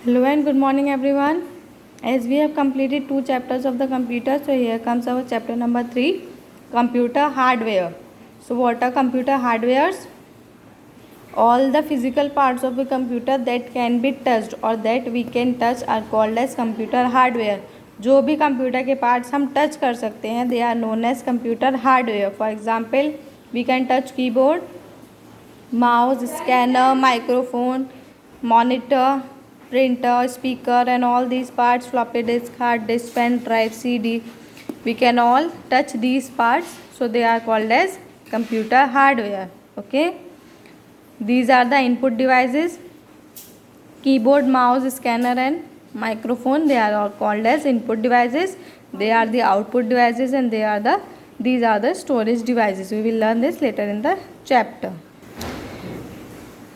Hello and good morning everyone. As we have completed 2 chapters of the computer, so here comes our chapter number 3, computer hardware. So what are computer hardwares? All the physical parts of a computer that can be touched or that we can touch are called as computer hardware. जो भी computer के parts हम touch कर सकते हैं they are known as computer hardware. For example, we can touch keyboard, mouse, scanner, microphone, monitor, printer, speaker, and all these parts, floppy disk, hard disk, pen drive, CD, we can all touch these parts, so they are called as computer hardware. Okay, these are the input devices: keyboard, mouse, scanner, and microphone. They are all called as input devices. They are the output devices, and these are the storage devices. We will learn this later in the chapter.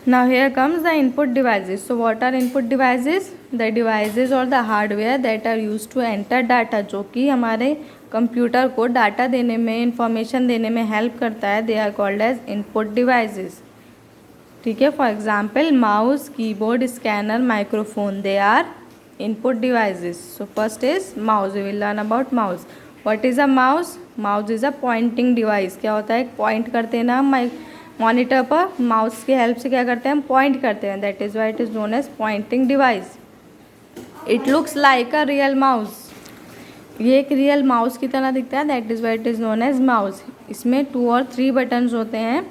Now here comes the input devices. So what are input devices? The devices or the hardware that are used to enter data, जो कि हमारे computer को data देने में, information देने में help करता है. They are called as input devices. ठीक है. For example mouse, keyboard, scanner, microphone, they are input devices. So first is mouse. We will learn about mouse. What is a mouse? Mouse is a pointing device. क्या होता है? Point करते हैं ना हम monitor पर, माउस की help से क्या करते हैं? हम पॉइंट करते हैं. That is why it is known as pointing device. It looks like a real mouse. ये एक रियल माउस की तरह दिखता है. That is why it is known as mouse. इसमें 2 और 3 बटन्स होते हैं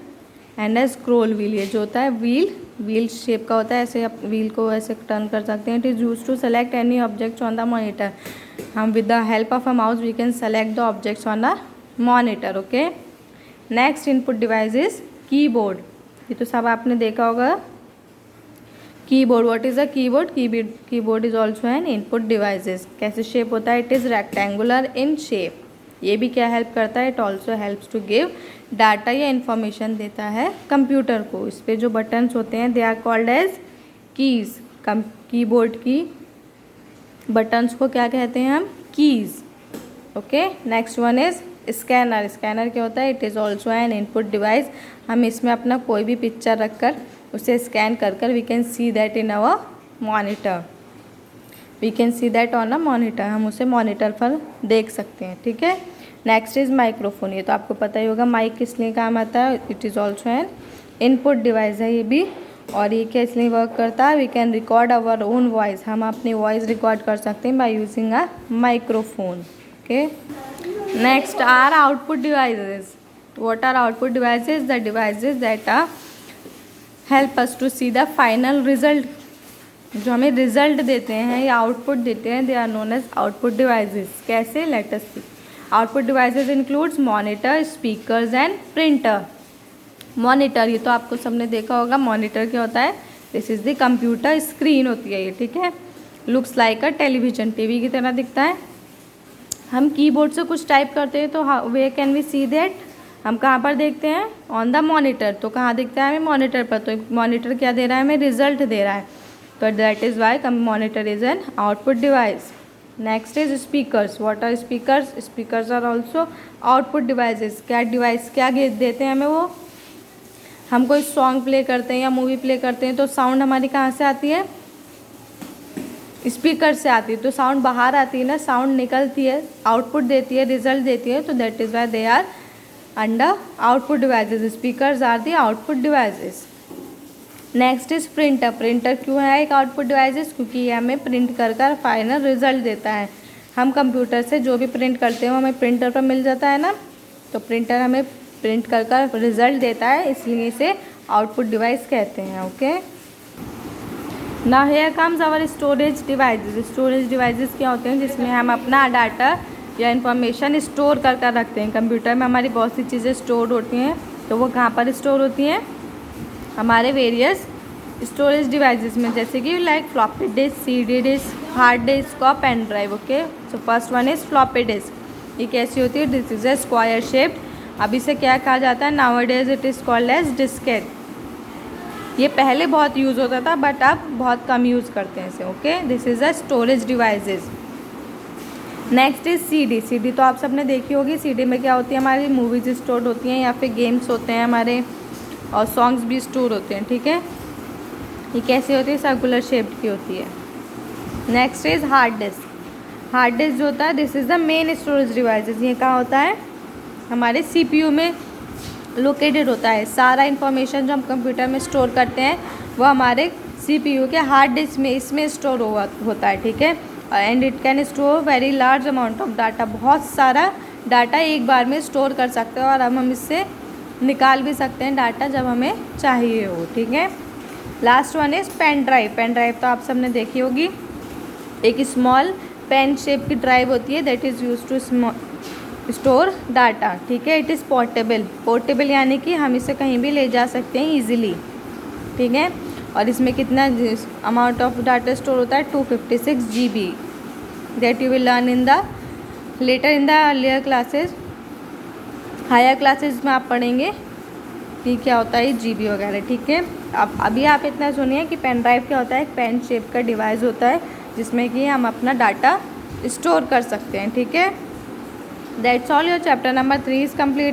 एंड ए स्क्रोल व्हील. ये जो होता है व्हील शेप का होता है. ऐसे आप व्हील को ऐसे टर्न कर सकते हैं. It is use to select any objects on the monitor. हम with the help of a mouse we can select the objects on the monitor. Okay. Next input device is keyboard. ये तो सब आपने देखा होगा. Keyboard. What is a keyboard? Keyboard is also an input devices. कैसे shape होता है? It is rectangular in shape. ये भी क्या हेल्प करता है? It also helps to give data या इन्फॉर्मेशन देता है कंप्यूटर को. इस पर जो बटन्स होते हैं they are called as keys. Keyboard की बटन्स को क्या कहते हैं हम? Keys. Okay. Next one is scanner. Scanner क्या होता है? It is also an input device. हम इसमें अपना कोई भी पिक्चर रख कर उसे स्कैन कर कर we can see that in our monitor. We can see that on a monitor. हम उसे मॉनिटर पर देख सकते हैं. ठीक है. Next is microphone. ये तो आपको पता ही होगा माइक किस लिए काम आता है. It is also an input device है ये भी. और ये क्या इसलिए वर्क करता है? We can record our own voice. हम अपनी वॉइस रिकॉर्ड कर सकते हैं by using a microphone. Okay. Next are output devices. what are output devices? The devices that help us to see the final result. जो हमें result देते हैं या आउटपुट देते हैं they are known as output devices. कैसे? Let us see. Output devices includes monitor, speakers and printer. Monitor ये तो आपको सबने देखा होगा. मॉनिटर क्या होता है? This is the computer screen होती है ये. ठीक है. Looks like a television. TV की तरह दिखता है. हम कीबोर्ड से कुछ टाइप करते हैं तो वे कैन वी सी दैट? हम कहाँ पर देखते हैं? On the monitor. तो कहाँ दिखता है हमें? मॉनिटर पर. तो मॉनिटर क्या दे रहा है हमें? रिजल्ट दे रहा है. तो that is why monitor is an output device. Next is speakers. What are speakers? Speakers are also output devices. क्या डिवाइस क्या देते हैं हमें? वो हम कोई सॉन्ग प्ले करते हैं या मूवी प्ले करते हैं तो साउंड हमारी कहाँ से आती है? स्पीकर से आती है. तो साउंड बाहर आती है ना, साउंड निकलती है, आउटपुट देती है, रिजल्ट देती है. तो that is why they are under output devices. Speakers are the output devices. Next is printer. Printer क्यों है एक आउटपुट डिवाइसेस? क्योंकि ये हमें प्रिंट कर कर फाइनल रिजल्ट देता है. हम कंप्यूटर से जो भी प्रिंट करते हैं वो हमें प्रिंटर पर मिल जाता है ना. तो प्रिंटर हमें प्रिंट कर कर रिजल्ट देता है, इसलिए इसे आउटपुट डिवाइस कहते हैं. Okay. Now here comes our storage devices. Storage devices क्या होते हैं? जिसमें हम अपना डाटा या इन्फॉर्मेशन स्टोर कर कर रखते हैं. कंप्यूटर में हमारी बहुत सी चीज़ें स्टोर होती हैं. तो वो कहाँ पर स्टोर होती हैं? हमारे वेरियस स्टोरेज डिवाइसेस में, जैसे कि like floppy disk, CD disk, hard disk और pen drive. Okay. So first one is floppy disk. ये कैसी होती है? This is a square shaped. अब इसे क्या कहा जाता है? Nowadays it is called as diskette. ये पहले बहुत यूज़ होता था बट अब बहुत कम यूज़ करते हैं इसे. Okay. This is a storage devices. Next is CD. CD तो आप सबने देखी होगी. CD में क्या होती है? हमारी मूवीज स्टोर होती हैं या फिर गेम्स होते हैं हमारे, और सॉन्ग्स भी स्टोर होते हैं. ठीक है. ये कैसी होती है? सर्कुलर शेप्ड की होती है. Next is hard disk. Hard disc जो होता है, this is the main storage devices. ये कहाँ होता है, हमारे CPU में लोकेटेड होता है। सारा इन्फॉर्मेशन जो हम कंप्यूटर में स्टोर करते हैं वो हमारे CPU के हार्ड डिस्क में, इसमें स्टोर होता है, ठीक है। And it can store very large amount of data. बहुत सारा डाटा एक बार में स्टोर कर सकते हैं, और अब हम इससे निकाल भी सकते हैं डाटा जब हमें चाहिए हो, ठीक है। Last one is pen drive. Pen drive तो आप सबने देखी होगी, एक स्मॉल पेन शेप की ड्राइव होती है that is use to store data, ठीक है। It is portable. पोर्टेबल यानी कि हम इसे कहीं भी ले जा सकते हैं ईजिली, ठीक है। और इसमें कितना अमाउंट ऑफ डाटा स्टोर होता है, 256 GB। That you will learn in the later in the earlier classes. Higher classes में आप पढ़ेंगे कि क्या होता है GB वगैरह, ठीक है। अब अभी आप इतना सुनिए कि पेन ड्राइव क्या होता है। एक पेन शेप का डिवाइस होता है जिसमें कि हम अपना डाटा स्टोर कर सकते हैं, ठीक है। That's all, your chapter number 3 is complete.